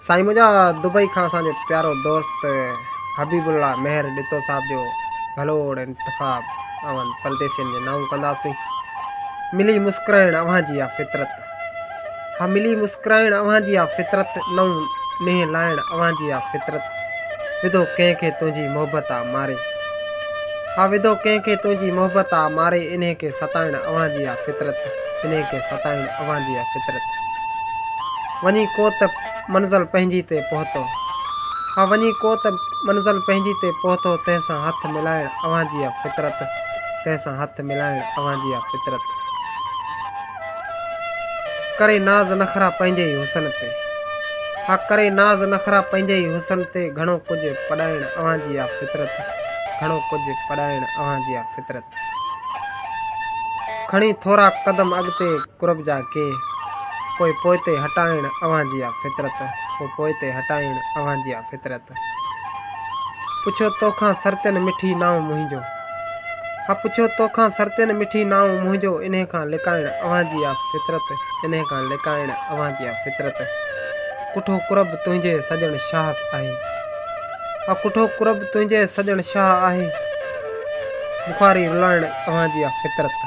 साईं मुझा दुबई खां असांजो प्यारो दोस्त हबीबुल्ला मेहर डितो साहब जो भलोड़ इंतखाब अवन परदेसियन जे नाऊ कंदासीं। मिली मुस्कुराइण अव्हां जी आ फितरत। हा मिली मुस्कुराइण अव्हां जी आ फितरत। नऊं नींह लाइण अव्हां जी आ फितरत। विधो कंहिंखे तुंहिंजी मोहबत आ मारे। हा विधो कंहिंखे तुंहिंजी मोहबत आ मारे। इन्हे के सताइण अव्हां जी आ फितरत। इन्हे के सताइण अव्हां जी आ फितरत। वञी को त मंज़िल पंहिंजी ते पहुतो। हा वञी को त मंज़िल पंहिंजी ते पहुतो। तंहिंसां हथ मिलाइण अव्हां जी आ फितरत। तंहिंसां हथ मिलाइण अव्हां जी आ फितरत। करे नाज़ नखरा पंहिंजे ई हुसन ते। हा करे नाज़ नखरा पंहिंजे ई हुसन ते। घणो कुझु पढ़ाइण अव्हां जी आ फितरत। घणो कुझु पढ़ाइण अव्हां जी आ फितरत। खणी थोरा कदम अॻिते कुरब जा के। पोइते हटाइण अव्हां जी आ फितरत। पोइते हटाइण अव्हां जी आ फितरत। पुछो तोखां सरतियन मिठी नाऊं मुंहिंजो। हा पुछो तोखां सरतियन मिठी नाऊं मुंहिंजो। इन्हे खां लिकाइण अव्हां जी आ फितरत। इन्हे खां लिकाइण अव्हां जी आ फितरत। कुठो कुरब तुंहिंजे सजण शाह आहे। हा कुठो कुरब तुंहिंजे सजण शाह आहे। बुखारी रुलाइण अव्हां जी आ फितरत।